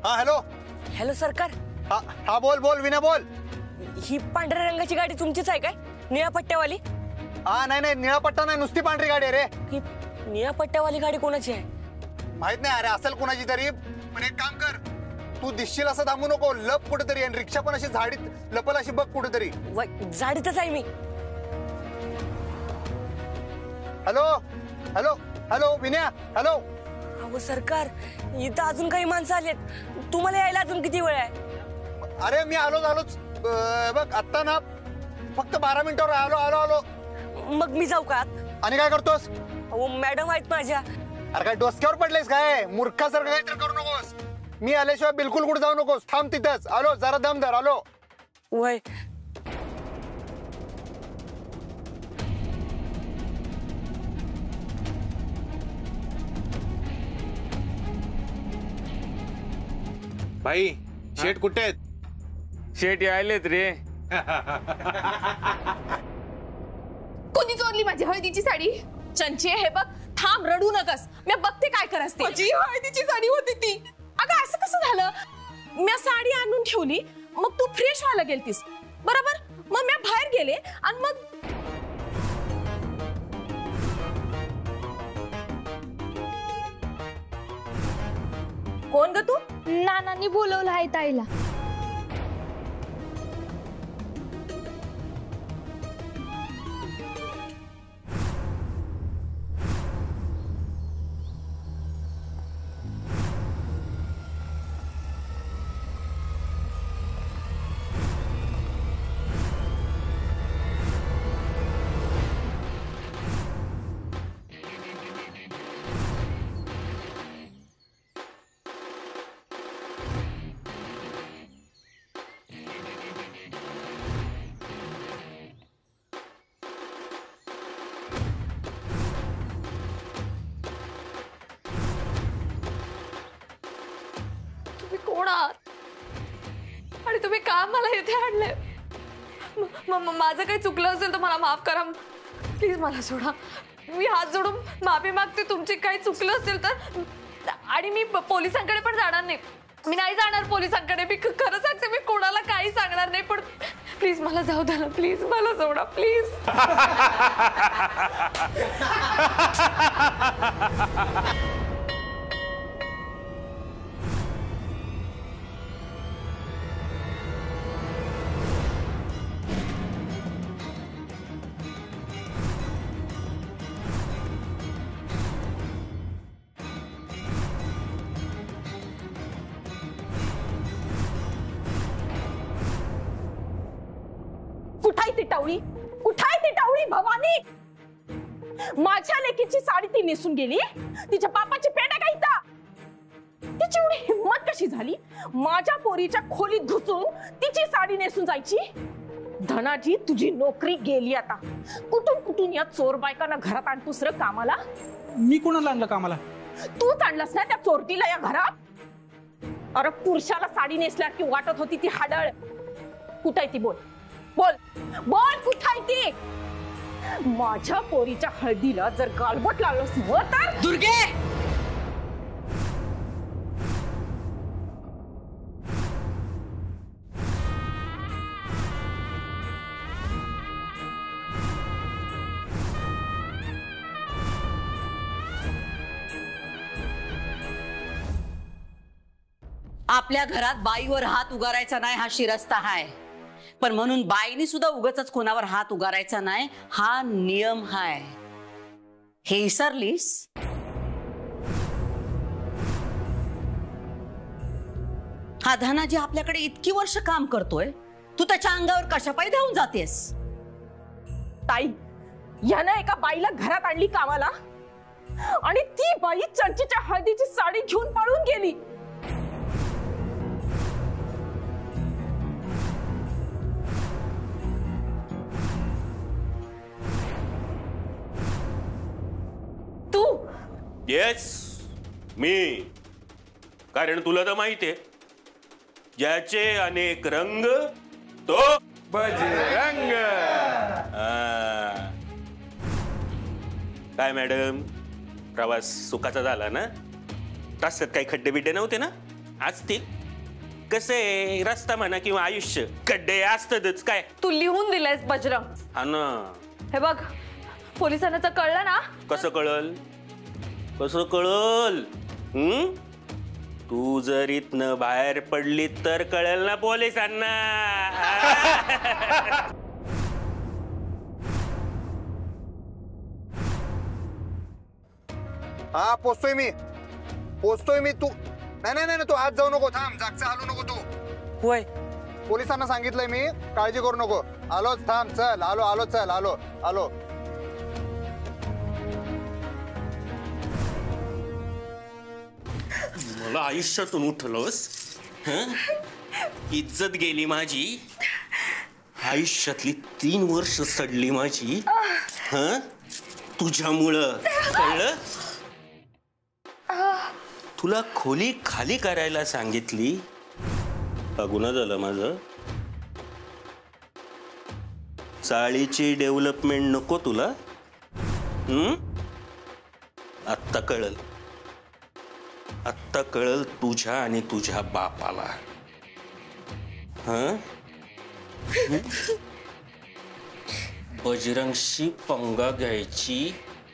हाँ hello hello सरकार. हा हा बोल बोल विनय बोल. ही पांढऱ्या रंगाची गाडी तुमचीच आहे काय? निळ्या पट्ट्यावाली? हा नाही नाही निळा पट्टा नाही, नुसती पांढरी गाडी आहे रे. ही निळ्या पट्ट्यावाली गाडी कोणाची आहे? माहित नाही अरे, असेल कोणाची तरी. पण एक काम कर, तू दिसशील असं थांबू नको, लप कुठेतरी. आणि रिक्षा पण अशी झाडीत लपल अशी बघ कुठेतरी. झाडीतच आहे मी. Hello hello hello Vinay hello. अहो सरकार, इथं अजून काही माणसं आलेत. तुम्हाला यायला अजून किती वेळ आहे? अरे मी आलोच. बघ आत्ता ना फक्त 12 मिनिटावर आलो आलो आलो. मग मी जाऊ का आत? आणि काय करतोस? अहो मॅडम आहेत माझ्या. अरे काय डोसक्यावर पडलेस काय? मूर्खासारखं काहीतरी करू नकोस. मी आल्याशिवाय बिलकुल कुठे जाऊ नकोस. थांब तिथंच. आलो, जरा दम धर. आलो. वय भाई शेट कुठे आहेत? शेट यायलेत रे. कोणी चोरली माझी हळदीची साडी? चंचे हे बघ, थांब, रडू नकस. मी बघते काय करस ते. माझी हळदीची साडी होती ती. अगं असं कसं झालं? मी साडी आणून ठेवली, मग तू फ्रेश व्हायला गेलतीस बरोबर. मग मी बाहेर गेले आणि मग कोण ग तू? नानांनी बोलवलं आहे ताईला. कोण आहात आणि तुम्ही का मला इथे आणले? माझं काही चुकलं असेल तर मला माफ करा प्लीज. मला सोडा. मी हात जोडून माफी मागते तुमचे काही चुकलं असेल तर. आणि मी पोलिसांकडे पण जाणार नाही. मी नाही जाणार पोलिसांकडे. मी खरं सांगते, मी कोणाला काही सांगणार नाही. पण प्लीज मला जाऊ द्या ना. प्लीज मला सोडा प्लीज. कुठाय ती टावळी भवानी? माझ्या लेकीची साडी ती नेसून गेली. तिच्या बापाची पेंड आहे का इथं? तिची एवढी हिम्मत कशी झाली माझ्या पोरीच्या खोलीत घुसून तिची साडी नेसून जायची? धनाजी, तुझी नोकरी गेली आता. कुठून या चोर बायकांना घरात आणतोस रे कामाला? मी कोणाला आणलं कामाला? तूच आणलंस ना त्या चोरटीला या घरात. अरे पुरुषाला साडी नेसल्या की वाटत होती ती हाडळ. कुठाय ती? बोल बोल बोल, कुठाय ती? माझ्या पोरीच्या हळदीला जर गालबोट लावलंस तर दुर्गे. आपल्या घरात बाईवर हात उगारायचा नाही हा शिरस्ता आहे. पण म्हणून बाईनी सुद्धा उगाचच कोणावर हात उगारायचा नाही हा नियम आहे. हे विसरलीस? हा धनाजी आपल्याकडे इतकी वर्ष काम करतोय, तू त्याच्या अंगावर कशापायी धावून जातेस? ताई, यानं एका बाईला घरात आणली कामाला आणि ती बाई चंचीच्या हळदीची साडी घेऊन पळून गेली. येस मी. कारण तुला तर माहितीये, ज्याचे अनेक रंग तो बजरंग. काय मॅडम, प्रवास सुखाचा झाला ना? रस्त्यात काही खड्डे बिड्डे नव्हते ना? आज ते कसं आहे, रस्ता म्हणा किंवा आयुष्य खड्डे असतातच काय. तू लिहून दिलंयस बजरंग. हा ना. हे बघ, पोलिसांना जर कळलं ना. कसं कळल? कसं कळल? तू जर इथनं बाहेर पडली तर कळेल ना पोलिसांना. हा पोचतोय मी. तू नाही तू आज जाऊ नको. थांब, जागचा हलू नको तू. होय. पोलिसांना सांगितलंय मी, काळजी करू नको. आलोच. थांब, चल. आलो चल. आलो. मला आयुष्यातून उठलोस. इज्जत गेली माझी. आयुष्यातली 3 वर्ष सडली माझी. तुझ्यामुळं. कळलं? तुला खोली खाली करायला सांगितली. गुन्हा झालं माझं. चाळीची डेव्हलपमेंट नको तुला. आत्ता कळल तुझ्या आणि तुझ्या बापाला. बजरंगशी पंगा घ्यायची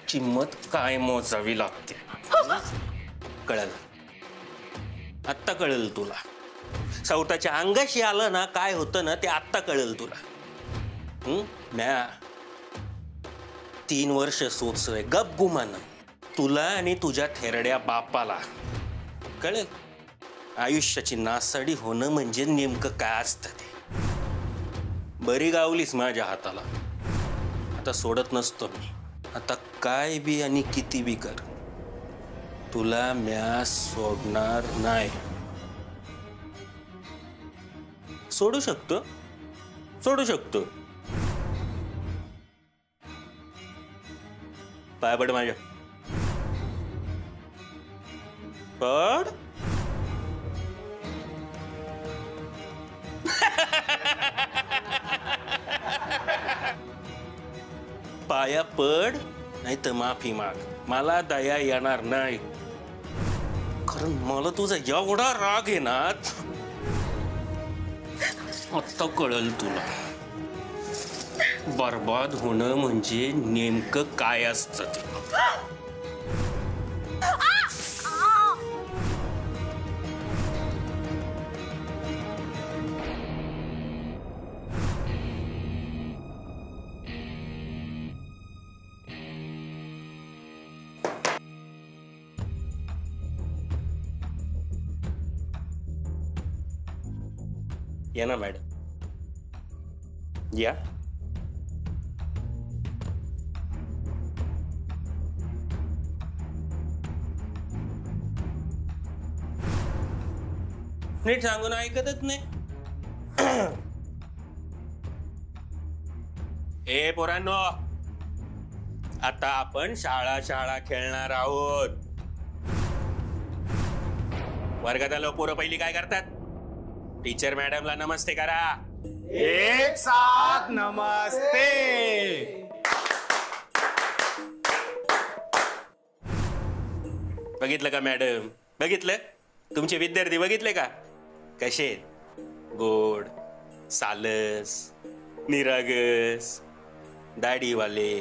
किंमत काय मोजावी लागते. कळलं? आत्ता कळेल तुला. स्वतःच्या अंगाशी आलं ना काय होतं ना ते आत्ता कळेल तुला. म्या 3 वर्ष सोचलोय गप गुमान तुला आणि तुझ्या थेरड्या बापाला. कळेल? आयुष्याची नासाडी होणं म्हणजे नेमकं काय असतं ते. बरी गावलीस माझ्या हाताला. आता सोडत नसतो मी. आता काय बी आणि किती बी कर, तुला म्या सोडणार नाही. सोडू शकतो. पाय पड माझ्या. पड. पाया पड, नाही तर माफी माग. मला दया येणार नाही, कारण मला तुझा एवढा राग आहे ना. आत्ता कळल तुला बर्बाद होणं म्हणजे नेमकं काय असतं ते. या ना मॅडम, या. नीट सांगून ऐकतच नाही. ए पोरांनो, आता आपण शाळा खेळणार आहोत. वर्गात आलो पोरं पहिली काय करतात? टीचर मॅडमला नमस्ते करा. एक साथ नमस्ते. बघितलं का मॅडम? बघितलं? तुमचे विद्यार्थी बघितले का कसे? गोड, सालस, निरागस, दाढीवाले,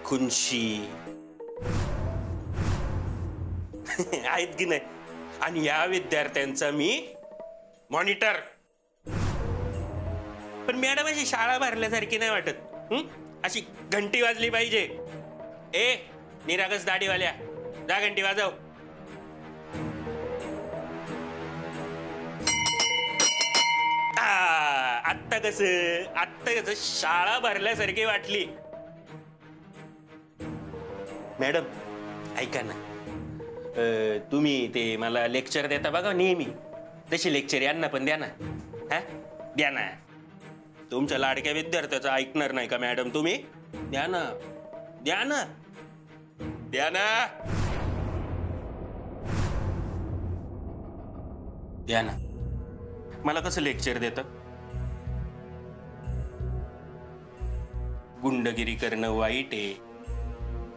खुनशी आहेत की नाही? आणि या विद्यार्थ्यांचा मी मॉनिटर. पण मॅडम अशी शाळा भरल्यासारखी नाही वाटत. अशी घंटी वाजली पाहिजे. ए निरागस दाढीवाल्या, जा घंटी वाजव. आत्ता कसं शाळा भरल्यासारखी वाटली. मॅडम ऐका ना, तुम्ही ते मला लेक्चर देता बघा नेहमी, तशी लेक्चर यांना पण द्या ना. द्या ना. तुमच्या लाडक्या विद्यार्थ्याचं ऐकणार नाही का मॅडम तुम्ही? द्या ना, द्या ना, द्या ना, द्या ना. मला कसं लेक्चर देतं? गुंडगिरी करणं वाईट आहे.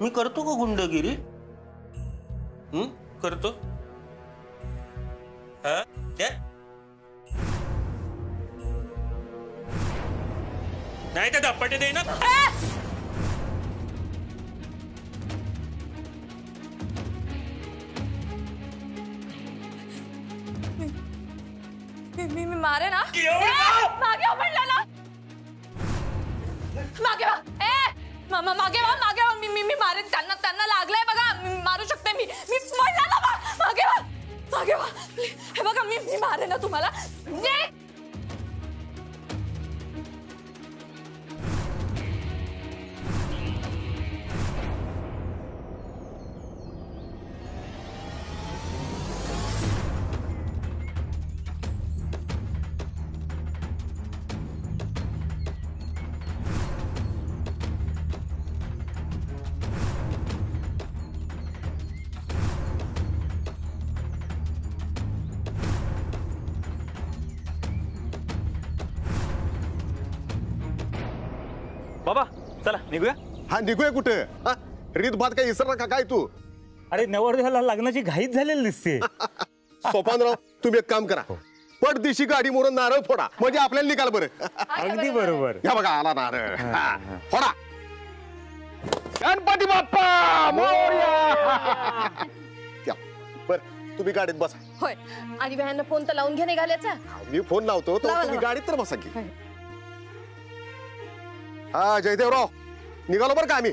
मी करतो का गुंडगिरी? करतो. द्या नाही तर धप्पटे दे ना. मी मारे ना. मागे वा म्हणलं ना. मागे वा. मागे वा, मागे वा. मी मारेन त्यांना. त्यांना लागलंय बघा. मी मारू शकते. मी म्हणलं ना. मागे वा, मागे वा. हे बघा मी मारे ना तुम्हाला. बाबा चला निघूया. हा निघूया कुठे? रीत भात काय इसरला का काय तू? अरे नवरदेवाला लग्नाची घाईच झालेली दिसते. सोपानराव तुम्ही एक काम करा, पटदिशी गाडी मोरून नारळ फोडा, म्हणजे आपल्याला निकाल बरं. अगदी बरोबर. या बघा आला नारळ. फोडा. गणपती बाप्पा मोरया. बर तुम्ही गाडीत बसा. होय आणि बहिणीला फोन तर लावून घे निघाल्याचा. मी फोन लावतो तर तुम्ही गाडीत तर बसा की. हा जयदेवराव निघालो बरं का आम्ही.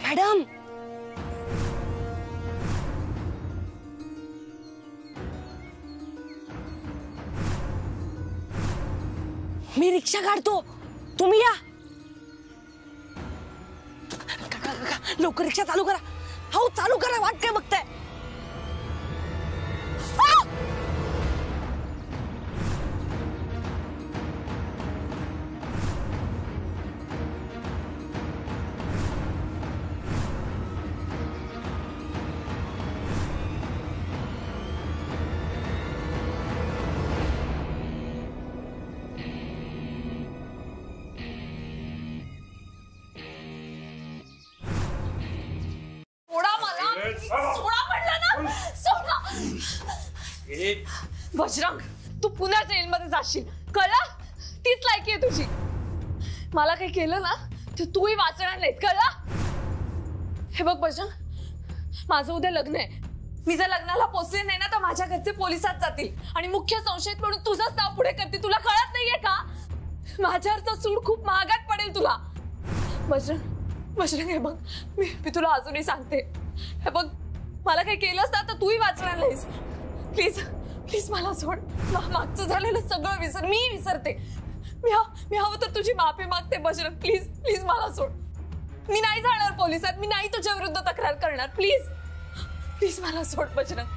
मॅडम मी रिक्षा काढतो, तुम्ही या. लवकर रिक्षा चालू करा. हो चालू करा, वाट काय बघताय? बजरंग तू पुन्हा जेलमध्ये जाशील, कळलं? तीच लायकी आहे तुझी. मला काही केलं ना तर तूही वाचणार नाहीस, कळलं? हे बघ बजरंग, माझं उद्या लग्न आहे. मी जर लग्नाला पोचले नाही ना तर माझ्या घरचे पोलिसात जातील आणि मुख्य संशयित म्हणून तुझंच नाव पुढे करतील. तुला कळत नाहीये का? माझ्यावरचा सूड खूप महागात पडेल तुला. बजरंग हे बघ, मी तुला अजूनही सांगते. हे बघ, मला काही केलंस ना तर तूही वाचणार नाहीस. प्लीज प्लीज मला सोड. मागचं झालेलं सगळं विसर. मी विसरते. मी हवं तर तुझी माफी मागते बजरंग. प्लीज प्लीज मला सोड. मी नाही जाणार पोलिसात. मी नाही तुझ्या विरुद्ध तक्रार करणार. प्लीज प्लीज मला सोड बजरंग.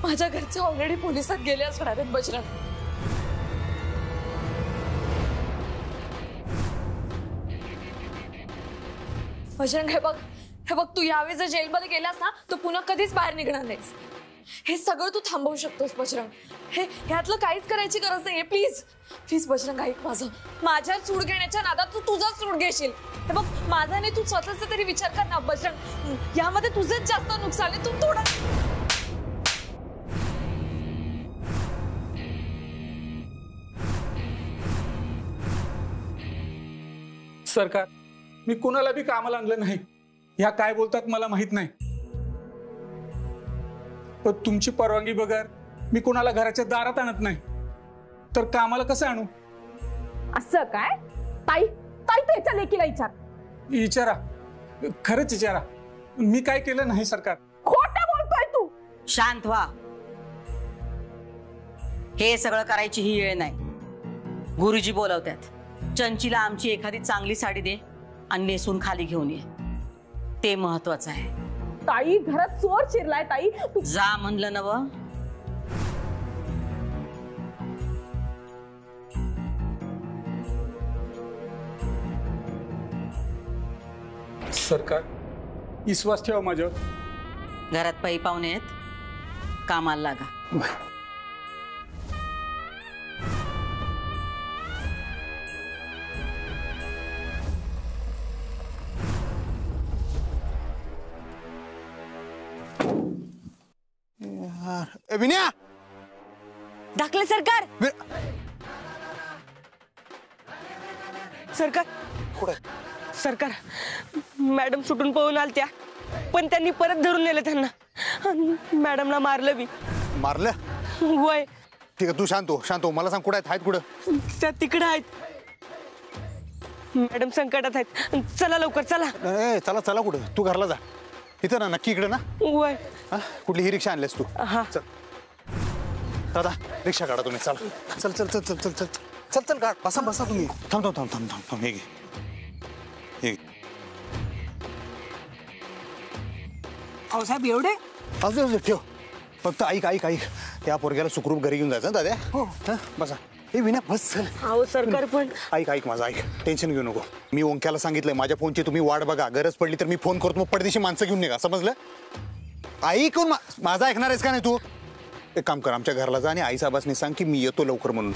माझ्या घरचे ऑलरेडी पोलिसात गेले असणार आहेत बजरंग. बजरंग हे बघ तू यावेळी जर जेलमध्ये गेलास ना तर पुन्हा कधीच बाहेर निघणार नाहीस. हे सगळं तू थांबवू शकतोस बजरंग. ह्यातलं काहीच करायची गरज नाहीये. प्लीज प्लीज बजरंग ऐक माझं. माझ्या सूड घेण्याच्या नादात तू तुझा सूड घेशील. हे बघ, माझा नाही तू स्वतःचा तरी विचार कर ना बजरंग. यामध्ये तुझंच जास्त नुकसान आहे. तू थोडं सरकार, मी कोणाला बी कामाला आणलं नाही. ह्या काय बोलतात मला माहित नाही. पण तुमची परवानगी बगैर मी कोणाला घराच्या दारात आणत नाही. तर कामाला कसं आणू? असं काय? ताई ताई त्याच्या लेकीला विचारा, खरंच विचारा. मी काय केलं नाही सरकार. खोटं बोलतोय तू. शांत व्हा. हे सगळं करायची ही वेळ नाही. गुरुजी बोलवतात. चंचीला आमची एखादी चांगली साडी दे आणि नेसून खाली घेऊन ये. ते महत्वाचं आहे. ताई घरात चोर शिरलाय. ताई जा म्हणलं नव. सरकार, विश्वास ठेवा माझ्यावर. घरात पै पाहुणे आहेत, कामाला लागा. विनया ढाकले सरकार. सरकार कुठे सरकार मॅडम सुटून पळून आलत्या, पण त्यांनी परत धरून नेलं त्यांना. मॅडमला मारलं बी. मारलं? वय ठीक आहे, तू शांत हो. मला सांग कुठे आहेत कुठं? त्या तिकडे आहेत. मॅडम संकटात आहेत. चला लवकर चला. चला चला कुठं? तू घरला जा. इथं ना, नक्की इकडे ना? वय कुठली ही रिक्षा आणलीस तू? हा. चल दादा, रिक्षा काढा तुम्ही. चल चल चल चल चल चल चल चल चल काढ. बसा तुम्ही. थांब थांब थांब थांब थांब थांब. हे घे, हे घे. साहेब एवढे असू ठेव. फक्त ऐक ऐक ऐक, त्या पोरग्याला सुखरूप घरी घेऊन जायचं दादा. हो बसा. हे विना बस चल. अहो सरकार पण ऐक माझं ऐक, टेन्शन घेऊ नको. मी ओंक्याला सांगितलंय माझ्या फोनची तुम्ही वाट बघा. गरज पडली तर मी फोन करतो. मग पडदेशी माणसं घेऊन निघा, समजलं? ऐकून माझं ऐकणार आहेस का नाही तू? एक काम कर, आमच्या घरला जा आणि आईसाहेबांनी सांग की मी येतो लवकर म्हणून.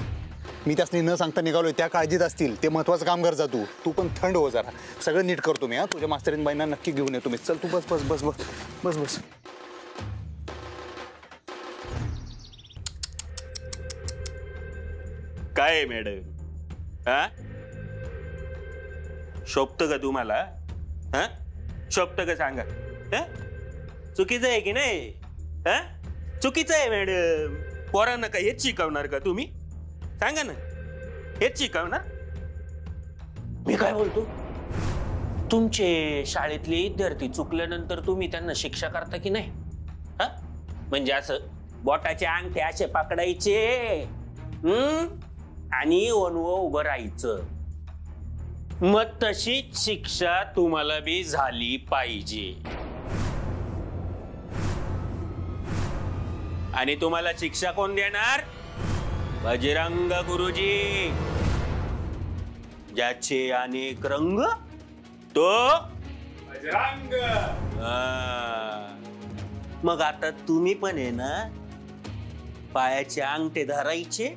मी त्यासनी न सांगता निघालोय, त्या काळजीत असतील. ते महत्वाचं काम कर जा तू. तू पण थंड हो जरा. सगळं नीट करतो मी. तुझ्या मास्तरीन बाईंना नक्की घेऊन येतो मी. चल तू बस बस बस बस बस बस. काय मॅडम, हा शोभतं का तुम्हाला? हा शोभतं का सांगा? चुकीचं आहे की नाही? हा चुकीचं आहे मॅडम. पोरांना का हेच शिकवणार का तुम्ही? सांगा ना, हेच शिकवणार? मी काय बोलतो, तुमचे शाळेतले विद्यार्थी चुकल्यानंतर तुम्ही त्यांना शिक्षा करता की नाही? हा म्हणजे असं बोटाचे अंगठे असे पकडायचे आणि ओनवं उभं राहायचं. मग तशीच शिक्षा तुम्हाला बी झाली पाहिजे. आणि तुम्हाला शिक्षा कोण देणार? बजरंग गुरुजी. ज्याचे अनेक रंग तो बजरंग. मग आता तुम्ही पण आहे ना, पायाचे अंगठे धरायचे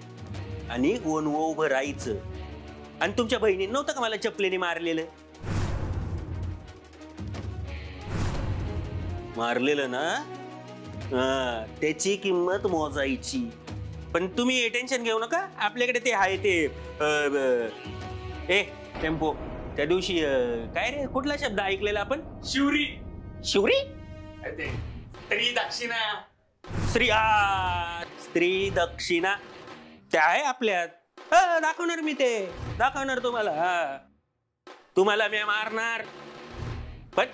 आणि ओनवं उभं राहायचं. आणि तुमच्या बहिणी नव्हतं का मला चपलेने मारलेलं ना? त्याची किंमत मोजायची. पण तुम्ही टेन्शन घेऊ नका, आपल्याकडे ते आहे ते टेम्पो. त्या दिवशी काय रे, कुठला शब्द ऐकलेला आपण? शिवरी. शिवरी? स्त्री दक्षिणा. स्त्री दक्षिणा त्या आहे आपल्यात. दाखवणार मी, ते दाखवणार तुम्हाला. तुम्हाला मी मारणार, पण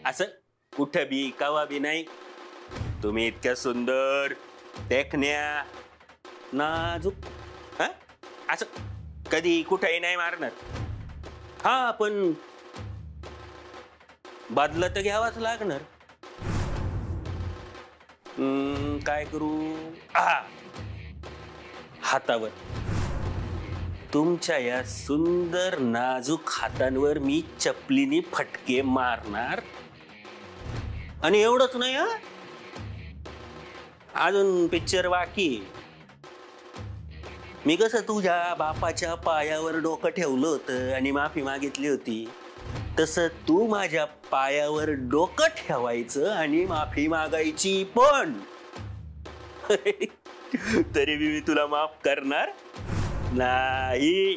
असं कुठं बी कवा बी नाही. तुम्ही इतक्या सुंदर, देखण्या, नाजूक, असं कधी कुठंही नाही मारणार. हा पण बदला तर घ्यावाच लागणार. काय करू? हातावर, तुमच्या या सुंदर नाजूक हातांवर मी चपलीने फटके मारणार. आणि एवढंच नाही, अजून पिक्चर बाकी. मी कसं तुझ्या बापाच्या पायावर डोकं ठेवलं होतं आणि माफी मागितली होती, तसं तू माझ्या पायावर डोकं ठेवायचं आणि माफी मागायची. पण तरी मी तुला माफ करणार नाही.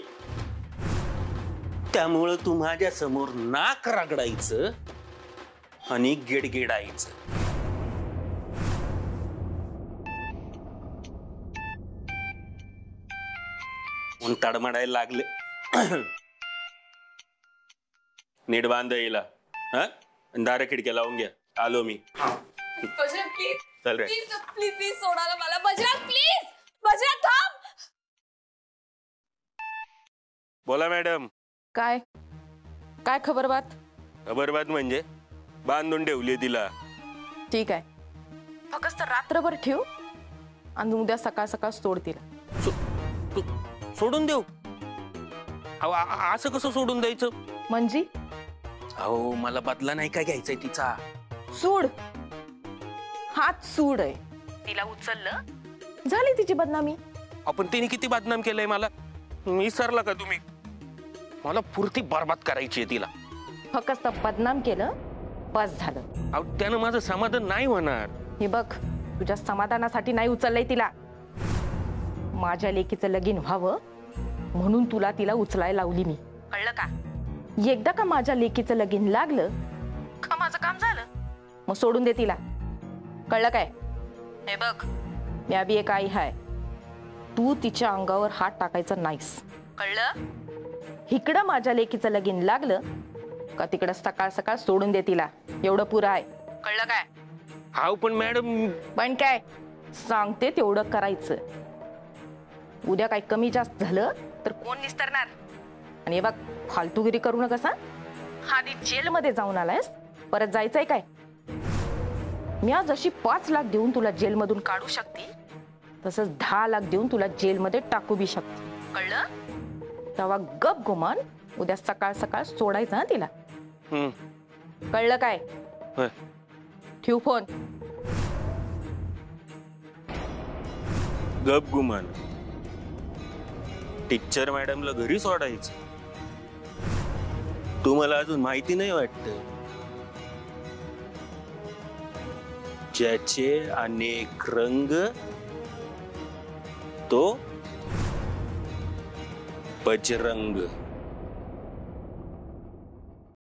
त्यामुळं तू माझ्या समोर नाक रगडायचं आणि गिडगिडायचं. तडमडायला लागले. नीट बांध येईल. दार खिडक्या लावून घ्या. आलो मी. बजरंग प्लीज, चल रे. प्लीज प्लीज प्लीज सोडा ना मला. बजरंग प्लीज, बजरंग थांब. बोला मॅडम. काय काय खबर बात? खबरबात म्हणजे बांधून ठेवली तिला. ठीक आहे, फक्त रात्रभर ठेव आणि उद्या सकाळ सकाळ सोड तिला. सोडून देऊ? असं कसं सोडून द्यायचं? म्हणजे अहो मला बदला नाही काय घ्यायचाय तिचा. सूड, हात सूड आहे. तिला उचललं झाली तिची बदनामी. आपण तिने किती बदनाम केलंय मला, विसरला का तुम्ही? मला पुरती बरबाद करायची आहे तिला. फक्त बदनाम केलं बस झालं. अहो त्यानं माझं समाधान नाही होणार. हे बघ, तुझ्या समाधानासाठी नाही उचललंय तिला. माझ्या लेकीचं लगीन व्हावं म्हणून तुला तिला उचलायला लावली मी, कळलं का? एकदा का माझ्या लेकीचं लगीन लागलं का माझं काम झालं, मग सोडून दे तिला, कळलं काय? हे बघ, मी अभी एक आई हाय, तू तिच्या अंगावर हात टाकायचा नाहीस, कळलं? इकडं माझ्या लेकीचं लगीन लागलं का तिकडं सकाळ सकाळ सोडून दे तिला, एवढं पुरं आहे, कळलं काय? अहो पण मॅडम. पण काय सांगते तेवढं करायचं. उद्या काही कमी जास्त झालं तर कोण निस्तरणार? आणि हे बघ, फालतूगिरी करू नका सा. आधी जेलमध्ये जाऊन आलायस, परत जायचंय काय? मी आज जशी 5 लाख देऊन तुला जेलमधून काढू शकते, तसंच 10 लाख देऊन तुला जेलमध्ये टाकू बी शकते, कळलं? तेव्हा गप गुमान उद्या सकाळ सकाळ सोडायचं, तिला, कळलं काय? ठेव फोन. गप गुमान. टीचर मॅडमला घरी सोडायचं? तुम्हाला अजून माहिती नाही वाटत? ज्याचे अनेक रंग तो बजरंग.